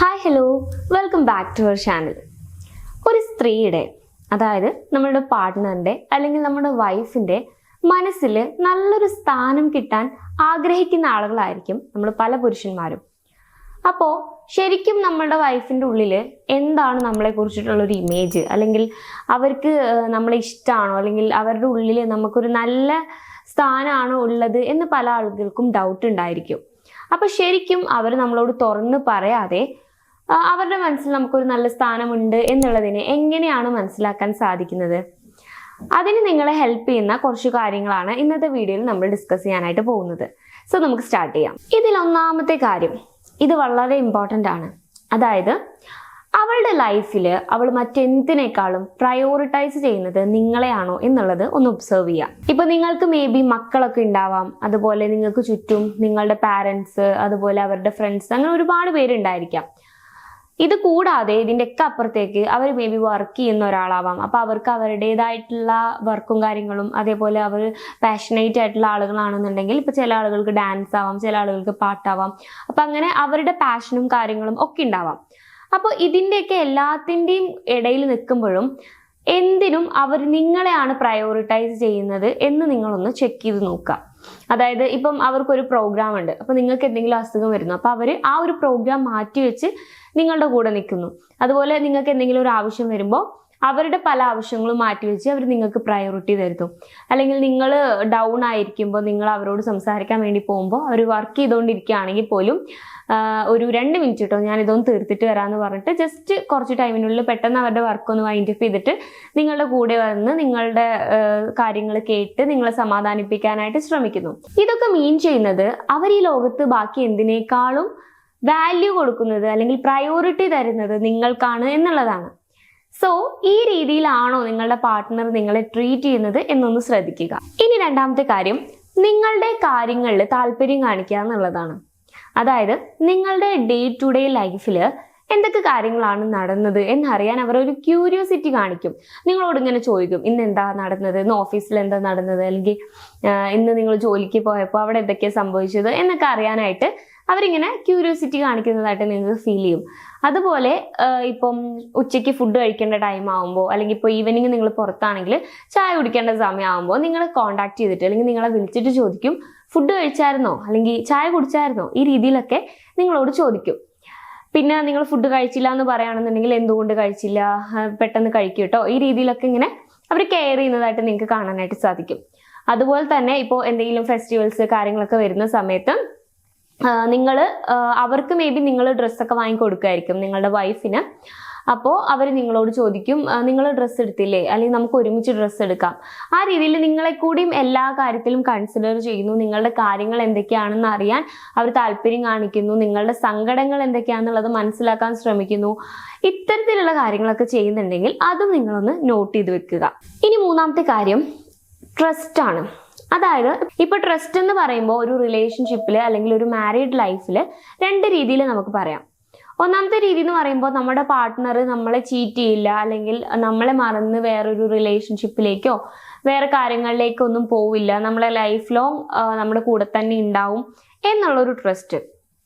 Hi hello welcome back to our channel. ഒരു സ്ത്രീയുടെ, അതായത് നമ്മുടെ പാർട്ട്ണറിൻ്റെ അല്ലെങ്കിൽ നമ്മുടെ വൈഫിൻ്റെ മനസ്സിൽ നല്ലൊരു സ്ഥാനം കിട്ടാൻ ആഗ്രഹിക്കുന്ന ആളുകളായിരിക്കും നമ്മൾ പല പുരുഷന്മാരും. അപ്പോൾ ശരിക്കും നമ്മുടെ വൈഫിൻ്റെ ഉള്ളിൽ എന്താണ് നമ്മളെ കുറിച്ചിട്ടുള്ളൊരു ഇമേജ്, അല്ലെങ്കിൽ അവർക്ക് നമ്മളെ ഇഷ്ടമാണോ, അല്ലെങ്കിൽ അവരുടെ ഉള്ളിൽ നമുക്കൊരു നല്ല സ്ഥാനമാണോ ഉള്ളത് എന്ന് പല ആളുകൾക്കും ഡൗട്ട് ഉണ്ടായിരിക്കും. അപ്പോൾ ശരിക്കും അവർ നമ്മളോട് തുറന്ന് പറയാതെ അവരുടെ മനസ്സിൽ നമുക്കൊരു നല്ല സ്ഥാനമുണ്ട് എന്നുള്ളതിനെ എങ്ങനെയാണ് മനസ്സിലാക്കാൻ സാധിക്കുന്നത്? അതിന് നിങ്ങളെ ഹെൽപ്പ് ചെയ്യുന്ന കുറച്ച് കാര്യങ്ങളാണ് ഇന്നത്തെ വീഡിയോയിൽ നമ്മൾ ഡിസ്കസ് ചെയ്യാനായിട്ട് പോകുന്നത്. സോ നമുക്ക് സ്റ്റാർട്ട് ചെയ്യാം. ഇതിൽ ഒന്നാമത്തെ കാര്യം, ഇത് വളരെ ഇമ്പോർട്ടൻ്റ് ആണ്. അതായത് അവളുടെ ലൈഫിൽ അവൾ മറ്റെന്തിനേക്കാളും പ്രയോറിറ്റൈസ് ചെയ്യുന്നത് നിങ്ങളെയാണോ എന്നുള്ളത് ഒന്ന് ഒബ്സർവ് ചെയ്യാം. ഇപ്പൊ നിങ്ങൾക്ക് മേ ബി മക്കളൊക്കെ ഉണ്ടാവാം, അതുപോലെ നിങ്ങൾക്ക് ചുറ്റും നിങ്ങളുടെ പാരൻസ്, അതുപോലെ അവരുടെ ഫ്രണ്ട്സ്, അങ്ങനെ ഒരുപാട് പേരുണ്ടായിരിക്കാം. ഇത് കൂടാതെ ഇതിൻ്റെയൊക്കെ അപ്പുറത്തേക്ക് അവർ മേ ബി വർക്ക് ചെയ്യുന്ന ഒരാളാവാം. അപ്പോൾ അവർക്ക് അവരുടേതായിട്ടുള്ള വർക്കും കാര്യങ്ങളും, അതേപോലെ അവർ പാഷനേറ്റ് ആയിട്ടുള്ള ആളുകളാണെന്നുണ്ടെങ്കിൽ ഇപ്പോൾ ചില ആളുകൾക്ക് ഡാൻസ് ആവാം, ചില ആളുകൾക്ക് പാട്ടാവാം. അപ്പം അങ്ങനെ അവരുടെ പാഷനും കാര്യങ്ങളും ഒക്കെ ഉണ്ടാവാം. അപ്പോൾ ഇതിൻ്റെയൊക്കെ എല്ലാത്തിൻ്റെയും ഇടയിൽ നിൽക്കുമ്പോഴും എന്തിനും അവർ നിങ്ങളെയാണ് പ്രയോറിറ്റൈസ് ചെയ്യുന്നത് എന്ന് നിങ്ങളൊന്ന് ചെക്ക് ചെയ്ത് നോക്കുക. അതായത് ഇപ്പം അവർക്കൊരു പ്രോഗ്രാം ഉണ്ട്, അപ്പോൾ നിങ്ങൾക്ക് എന്തെങ്കിലും അസുഖം വരുന്നു, അപ്പോൾ അവർ ആ ഒരു പ്രോഗ്രാം മാറ്റിവെച്ച് നിങ്ങളുടെ കൂടെ നിൽക്കുന്നു. അതുപോലെ നിങ്ങൾക്ക് എന്തെങ്കിലും ഒരു ആവശ്യം വരുമ്പോൾ അവരുടെ പല ആവശ്യങ്ങളും മാറ്റിവെച്ച് അവർ നിങ്ങൾക്ക് പ്രയോറിറ്റി തരുന്നു. അല്ലെങ്കിൽ നിങ്ങൾ ഡൗൺ ആയിരിക്കുമ്പോൾ നിങ്ങൾ അവരോട് സംസാരിക്കാൻ വേണ്ടി പോകുമ്പോൾ അവർ വർക്ക് ചെയ്തുകൊണ്ടിരിക്കുകയാണെങ്കിൽ പോലും ഒരു 2 മിനിറ്റ് കേട്ടോ, ഞാൻ ഇതൊന്ന് തീർത്തിട്ട് വരാമെന്ന് പറഞ്ഞിട്ട് ജസ്റ്റ് കുറച്ച് ടൈമിനുള്ളിൽ പെട്ടെന്ന് അവരുടെ വർക്കൊന്ന് വൈൻഡ് അപ്പ് ചെയ്തിട്ട് നിങ്ങളുടെ കൂടെ വന്ന് നിങ്ങളുടെ കാര്യങ്ങൾ കേട്ട് നിങ്ങളെ സമാധാനിപ്പിക്കാനായിട്ട് ശ്രമിക്കുന്നു. ഇതൊക്കെ മീൻ ചെയ്യുന്നത് അവർ ഈ ലോകത്ത് ബാക്കി എന്തിനേക്കാളും വാല്യൂ കൊടുക്കുന്നത് അല്ലെങ്കിൽ പ്രയോറിറ്റി തരുന്നത് നിങ്ങൾക്കാണ് എന്നുള്ളതാണ്. സോ ഈ രീതിയിലാണോ നിങ്ങളുടെ പാർട്ട്ണർ നിങ്ങളെ ട്രീറ്റ് ചെയ്യുന്നത് എന്നൊന്ന് ശ്രദ്ധിക്കുക. ഇനി രണ്ടാമത്തെ കാര്യം, നിങ്ങളുടെ കാര്യങ്ങളിൽ താല്പര്യം കാണിക്കുക എന്നുള്ളതാണ്. അതായത് നിങ്ങളുടെ ഡേ ടു ഡേ ലൈഫിൽ എന്തൊക്കെ കാര്യങ്ങളാണ് നടന്നത് എന്നറിയാൻ അവർ ഒരു ക്യൂരിയോസിറ്റി കാണിക്കും. നിങ്ങളോട് ഇങ്ങനെ ചോദിക്കും, ഇന്ന് എന്താ നടന്നത്, ഇന്ന് ഓഫീസിൽ എന്താ നടന്നത്, അല്ലെങ്കിൽ ഇന്ന് നിങ്ങൾ ജോലിക്ക് പോയപ്പോൾ അവിടെ എന്തൊക്കെയാണ് സംഭവിച്ചത് എന്നൊക്കെ അറിയാനായിട്ട് അവരിങ്ങനെ ക്യൂരിയോസിറ്റി കാണിക്കുന്നതായിട്ട് നിങ്ങൾക്ക് ഫീൽ ചെയ്യും. അതുപോലെ ഇപ്പം ഉച്ചയ്ക്ക് ഫുഡ് കഴിക്കേണ്ട ടൈം ആകുമ്പോൾ, അല്ലെങ്കിൽ ഇപ്പോൾ ഈവനിങ് നിങ്ങൾ പുറത്താണെങ്കിൽ ചായ കുടിക്കേണ്ട സമയമാകുമ്പോൾ നിങ്ങളെ കോൺടാക്ട് ചെയ്തിട്ട് അല്ലെങ്കിൽ നിങ്ങളെ വിളിച്ചിട്ട് ചോദിക്കും, ഫുഡ് കഴിച്ചായിരുന്നോ, അല്ലെങ്കിൽ ചായ കുടിച്ചായിരുന്നോ, ഈ രീതിയിലൊക്കെ നിങ്ങളോട് ചോദിക്കും. പിന്നെ നിങ്ങൾ ഫുഡ് കഴിച്ചില്ല എന്ന് പറയുകയാണെന്നുണ്ടെങ്കിൽ എന്തുകൊണ്ട് കഴിച്ചില്ല, പെട്ടെന്ന് കഴിക്കും കേട്ടോ, ഈ രീതിയിലൊക്കെ ഇങ്ങനെ അവർ കെയർ ചെയ്യുന്നതായിട്ട് നിങ്ങൾക്ക് കാണാനായിട്ട് സാധിക്കും. അതുപോലെ തന്നെ ഇപ്പോൾ എന്തെങ്കിലും ഫെസ്റ്റിവൽസ് കാര്യങ്ങളൊക്കെ വരുന്ന സമയത്ത് നിങ്ങൾ അവർക്ക് മേ ബി നിങ്ങൾ ഡ്രസ്സൊക്കെ വാങ്ങിക്കൊടുക്കുമായിരിക്കും നിങ്ങളുടെ വൈഫിന്. അപ്പോൾ അവർ നിങ്ങളോട് ചോദിക്കും, നിങ്ങൾ ഡ്രസ്സ് എടുത്തില്ലേ, അല്ലെങ്കിൽ നമുക്ക് ഒരുമിച്ച് ഡ്രസ്സ് എടുക്കാം. ആ രീതിയിൽ നിങ്ങളെ കൂടിയും എല്ലാ കാര്യത്തിലും കൺസിഡർ ചെയ്യുന്നു. നിങ്ങളുടെ കാര്യങ്ങൾ എന്തൊക്കെയാണെന്ന് അറിയാൻ അവർ താല്പര്യം കാണിക്കുന്നു. നിങ്ങളുടെ സങ്കടങ്ങൾ എന്തൊക്കെയാണെന്നുള്ളത് മനസ്സിലാക്കാൻ ശ്രമിക്കുന്നു. ഇത്തരത്തിലുള്ള കാര്യങ്ങളൊക്കെ ചെയ്യുന്നുണ്ടെങ്കിൽ അതും നിങ്ങളൊന്ന് നോട്ട് ചെയ്ത് വെക്കുക. ഇനി മൂന്നാമത്തെ കാര്യം ട്രസ്റ്റ് ആണ്. അതായത് ഇപ്പൊ ട്രസ്റ്റ് എന്ന് പറയുമ്പോൾ ഒരു റിലേഷൻഷിപ്പിൽ അല്ലെങ്കിൽ ഒരു മാരീഡ് ലൈഫിൽ 2 രീതിയിൽ നമുക്ക് പറയാം. ഒന്നാമത്തെ രീതി എന്ന് പറയുമ്പോൾ നമ്മുടെ പാർട്ട്ണർ നമ്മളെ ചീറ്റ് ചെയ്യില്ല, അല്ലെങ്കിൽ നമ്മളെ മറന്ന് വേറൊരു റിലേഷൻഷിപ്പിലേക്കോ വേറെ കാര്യങ്ങളിലേക്കോ ഒന്നും പോവില്ല, നമ്മളെ ലൈഫ് ലോങ് നമ്മുടെ കൂടെ തന്നെ ഉണ്ടാവും എന്നുള്ളൊരു ട്രസ്റ്റ്.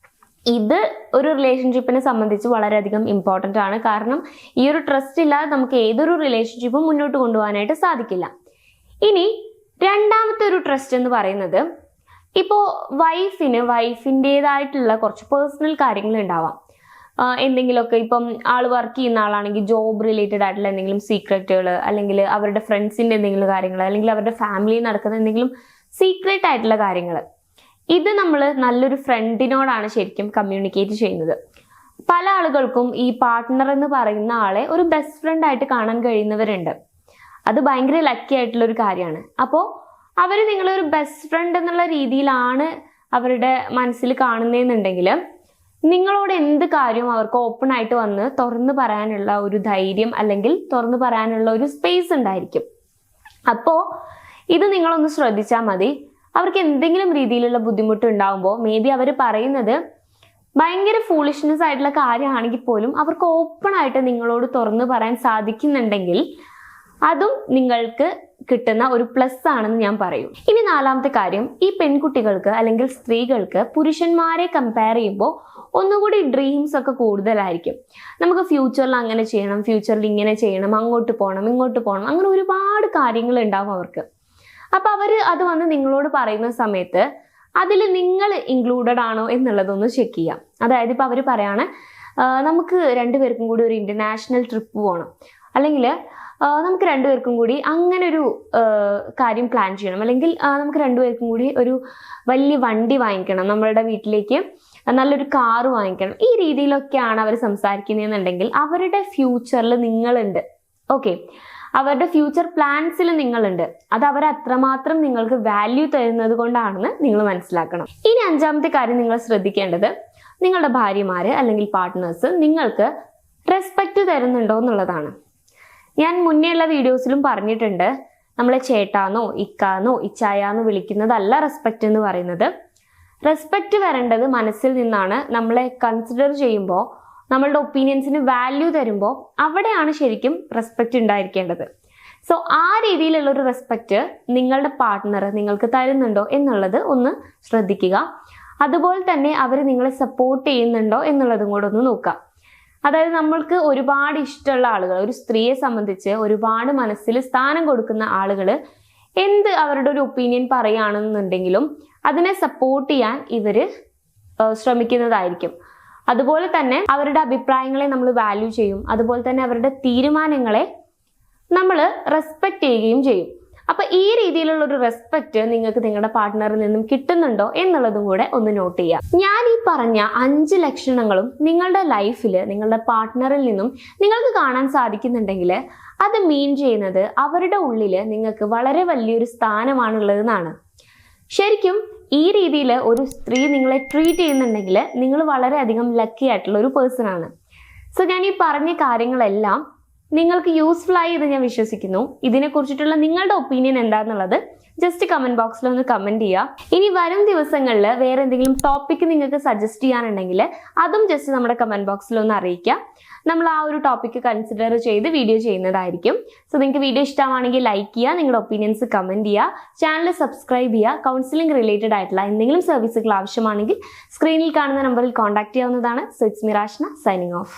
ഇത് ഒരു റിലേഷൻഷിപ്പിനെ സംബന്ധിച്ച് വളരെയധികം ഇമ്പോർട്ടൻ്റ് ആണ്. കാരണം ഈ ഒരു ട്രസ്റ്റ് ഇല്ലാതെ നമുക്ക് ഏതൊരു റിലേഷൻഷിപ്പും മുന്നോട്ട് കൊണ്ടുപോകാനായിട്ട് സാധിക്കില്ല. ഇനി രണ്ടാമത്തെ ഒരു ട്രസ്റ്റ് എന്ന് പറയുന്നത്, ഇപ്പോൾ വൈഫിൻ്റെതായിട്ടുള്ള കുറച്ച് പേഴ്സണൽ കാര്യങ്ങൾ ഉണ്ടാവാം. എന്തെങ്കിലുമൊക്കെ ഇപ്പം ആൾ വർക്ക് ചെയ്യുന്ന ആളാണെങ്കിൽ ജോബ് റിലേറ്റഡ് ആയിട്ടുള്ള എന്തെങ്കിലും സീക്രറ്റുകൾ, അല്ലെങ്കിൽ അവരുടെ ഫ്രണ്ട്സിൻ്റെ എന്തെങ്കിലും കാര്യങ്ങൾ, അല്ലെങ്കിൽ അവരുടെ ഫാമിലിയിൽ നടക്കുന്ന എന്തെങ്കിലും സീക്രട്ട് ആയിട്ടുള്ള കാര്യങ്ങൾ, ഇത് നമ്മൾ നല്ലൊരു ഫ്രണ്ടിനോടാണ് ശരിക്കും കമ്മ്യൂണിക്കേറ്റ് ചെയ്യുന്നത്. പല ആളുകൾക്കും ഈ പാർട്ട്ണർ എന്ന് പറയുന്ന ആളെ ഒരു ബെസ്റ്റ് ഫ്രണ്ട് ആയിട്ട് കാണാൻ കഴിയുന്നവരുണ്ട്. അത് ഭയങ്കര ലക്കി ആയിട്ടുള്ള ഒരു കാര്യമാണ്. അപ്പോൾ അവർ നിങ്ങളൊരു ബെസ്റ്റ് ഫ്രണ്ട് എന്നുള്ള രീതിയിലാണ് അവരുടെ മനസ്സിൽ കാണുന്നതെന്നുണ്ടെങ്കിൽ നിങ്ങളോട് എന്ത് കാര്യവും അവർക്ക് ഓപ്പൺ ആയിട്ട് വന്ന് തുറന്നു പറയാനുള്ള ഒരു ധൈര്യം, അല്ലെങ്കിൽ തുറന്നു പറയാനുള്ള ഒരു സ്പേസ് ഉണ്ടായിരിക്കും. അപ്പോൾ ഇത് നിങ്ങളൊന്ന് ശ്രദ്ധിച്ചാൽ മതി. അവർക്ക് എന്തെങ്കിലും രീതിയിലുള്ള ബുദ്ധിമുട്ട് ഉണ്ടാകുമ്പോൾ മേ ബി അവർ പറയുന്നത് ഭയങ്കര ഫൂളിഷ്നെസ് ആയിട്ടുള്ള കാര്യമാണെങ്കിൽ പോലും അവർക്ക് ഓപ്പൺ ആയിട്ട് നിങ്ങളോട് തുറന്നു പറയാൻ സാധിക്കുന്നുണ്ടെങ്കിൽ അതും നിങ്ങൾക്ക് കിട്ടുന്ന ഒരു പ്ലസ് ആണെന്ന് ഞാൻ പറയും. ഇനി നാലാമത്തെ കാര്യം, ഈ പെൺകുട്ടികൾക്ക് അല്ലെങ്കിൽ സ്ത്രീകൾക്ക് പുരുഷന്മാരെ കമ്പയർ ചെയ്യുമ്പോൾ ഒന്നുകൂടി ഡ്രീംസ് ഒക്കെ കൂടുതലായിരിക്കും. നമുക്ക് ഫ്യൂച്ചറിൽ അങ്ങനെ ചെയ്യണം, ഫ്യൂച്ചറിൽ ഇങ്ങനെ ചെയ്യണം, അങ്ങോട്ട് പോകണം, ഇങ്ങോട്ട് പോകണം, അങ്ങനെ ഒരുപാട് കാര്യങ്ങൾ ഉണ്ടാവും അവർക്ക്. അപ്പൊ അവര് അത് വന്ന് നിങ്ങളോട് പറയുന്ന സമയത്ത് അതിൽ നിങ്ങൾ ഇൻക്ലൂഡഡ് ആണോ എന്നുള്ളതൊന്ന് ചെക്ക് ചെയ്യാം. അതായത് ഇപ്പൊ അവര് പറയാണ് നമുക്ക് രണ്ടുപേർക്കും കൂടി ഒരു ഇന്റർനാഷണൽ ട്രിപ്പ് പോകണം, അല്ലെങ്കിൽ നമുക്ക് രണ്ടുപേർക്കും കൂടി അങ്ങനെ ഒരു കാര്യം പ്ലാൻ ചെയ്യണം, അല്ലെങ്കിൽ നമുക്ക് രണ്ടുപേർക്കും കൂടി ഒരു വലിയ വണ്ടി വാങ്ങിക്കണം, നമ്മളുടെ വീട്ടിലേക്ക് നല്ലൊരു കാറ് വാങ്ങിക്കണം. ഈ രീതിയിലൊക്കെയാണ് അവർ സംസാരിക്കുന്നതെന്നുണ്ടെങ്കിൽ അവരുടെ ഫ്യൂച്ചറിൽ നിങ്ങളുണ്ട്. ഓക്കെ, അവരുടെ ഫ്യൂച്ചർ പ്ലാൻസിൽ നിങ്ങളുണ്ട്. അത് അവർ അത്രമാത്രം നിങ്ങൾക്ക് വാല്യൂ തരുന്നത് കൊണ്ടാണെന്ന് നിങ്ങൾ മനസ്സിലാക്കണം. ഇനി അഞ്ചാമത്തെ കാര്യം നിങ്ങൾ ശ്രദ്ധിക്കേണ്ടത്, നിങ്ങളുടെ ഭാര്യമാര് അല്ലെങ്കിൽ പാർട്ട്നേഴ്സ് നിങ്ങൾക്ക് റെസ്പെക്റ്റ് തരുന്നുണ്ടോ എന്നുള്ളതാണ്. ഞാൻ മുന്നേ ഉള്ള വീഡിയോസിലും പറഞ്ഞിട്ടുണ്ട്, നമ്മളെ ചേട്ടാന്നോ ഇക്കാന്നോ ഇച്ചായാന്നോ വിളിക്കുന്നതല്ല റെസ്പെക്റ്റ് എന്ന് പറയുന്നത്. റെസ്പെക്റ്റ് വരേണ്ടത് മനസ്സിൽ നിന്നാണ്. നമ്മളെ കൺസിഡർ ചെയ്യുമ്പോൾ, നമ്മളുടെ ഒപ്പീനിയൻസിന് വാല്യൂ തരുമ്പോൾ അവിടെയാണ് ശരിക്കും റെസ്പെക്റ്റ് ഉണ്ടായിരിക്കേണ്ടത്. സോ ആ രീതിയിലുള്ള ഒരു റെസ്പെക്റ്റ് നിങ്ങളുടെ പാർട്ട്ണർ നിങ്ങൾക്ക് തരുന്നുണ്ടോ എന്നുള്ളത് ഒന്ന് ശ്രദ്ധിക്കുക. അതുപോലെ തന്നെ അവർ നിങ്ങളെ സപ്പോർട്ട് ചെയ്യുന്നുണ്ടോ എന്നുള്ളതും കൂടെ ഒന്ന് നോക്കാം. അതായത് നമ്മൾക്ക് ഒരുപാട് ഇഷ്ടമുള്ള ആളുകൾ, ഒരു സ്ത്രീയെ സംബന്ധിച്ച് ഒരുപാട് മനസ്സിൽ സ്ഥാനം കൊടുക്കുന്ന ആളുകൾ എന്ത് അവരുടെ ഒരു ഒപ്പീനിയൻ പറയുകയാണെന്നുണ്ടെങ്കിലും അതിനെ സപ്പോർട്ട് ചെയ്യാൻ ഇവര് ശ്രമിക്കുന്നതായിരിക്കും. അതുപോലെ തന്നെ അവരുടെ അഭിപ്രായങ്ങളെ നമ്മൾ വാല്യൂ ചെയ്യും. അതുപോലെ തന്നെ അവരുടെ തീരുമാനങ്ങളെ നമ്മൾ റെസ്പെക്ട് ചെയ്യുകയും ചെയ്യും. അപ്പൊ ഈ രീതിയിലുള്ള ഒരു റെസ്പെക്ട് നിങ്ങൾക്ക് നിങ്ങളുടെ പാർട്ട്ണറിൽ നിന്നും കിട്ടുന്നുണ്ടോ എന്നുള്ളതും കൂടെ ഒന്ന് നോട്ട് ചെയ്യാം. ഞാൻ ഈ പറഞ്ഞ 5 ലക്ഷണങ്ങളും നിങ്ങളുടെ ലൈഫിൽ നിങ്ങളുടെ പാർട്ട്ണറിൽ നിന്നും നിങ്ങൾക്ക് കാണാൻ സാധിക്കുന്നുണ്ടെങ്കിൽ അത് മീൻ ചെയ്യുന്നത് അവരുടെ ഉള്ളിൽ നിങ്ങൾക്ക് വളരെ വലിയൊരു സ്ഥാനമാണുള്ളതെന്നാണ്. ശരിക്കും ഈ രീതിയിൽ ഒരു സ്ത്രീ നിങ്ങളെ ട്രീറ്റ് ചെയ്യുന്നുണ്ടെങ്കിൽ നിങ്ങൾ വളരെയധികം ലക്കി ആയിട്ടുള്ള ഒരു പേഴ്സൺ ആണ്. സോ ഞാൻ ഈ പറഞ്ഞ കാര്യങ്ങളെല്ലാം നിങ്ങൾക്ക് യൂസ്ഫുൾ ആയി എന്ന് ഞാൻ വിശ്വസിക്കുന്നു. ഇതിനെക്കുറിച്ചിട്ടുള്ള നിങ്ങളുടെ ഒപ്പീനിയൻ എന്താണെന്നുള്ളത് ജസ്റ്റ് കമന്റ് ബോക്സിൽ ഒന്ന് കമന്റ് ചെയ്യുക. ഇനി വരും ദിവസങ്ങളിൽ വേറെ എന്തെങ്കിലും ടോപ്പിക് നിങ്ങൾക്ക് സജസ്റ്റ് ചെയ്യാനുണ്ടെങ്കിൽ അതും ജസ്റ്റ് നമ്മുടെ കമന്റ് ബോക്സിൽ ഒന്ന് അറിയിക്കുക. നമ്മൾ ആ ഒരു ടോപ്പിക്ക് കൺസിഡർ ചെയ്ത് വീഡിയോ ചെയ്യുന്നതായിരിക്കും. സോ നിങ്ങൾക്ക് വീഡിയോ ഇഷ്ടമാണെങ്കിൽ ലൈക്ക് ചെയ്യുക, നിങ്ങളുടെ ഒപ്പീനിയൻസ് കമന്റ് ചെയ്യുക, ചാനൽ സബ്സ്ക്രൈബ് ചെയ്യുക. കൗൺസിലിംഗ് റിലേറ്റഡ് ആയിട്ടുള്ള എന്തെങ്കിലും സർവീസുകൾ ആവശ്യമാണെങ്കിൽ സ്ക്രീനിൽ കാണുന്ന നമ്പറിൽ കോൺടാക്ട് ചെയ്യാവുന്നതാണ്. So it's me Rashna signing of.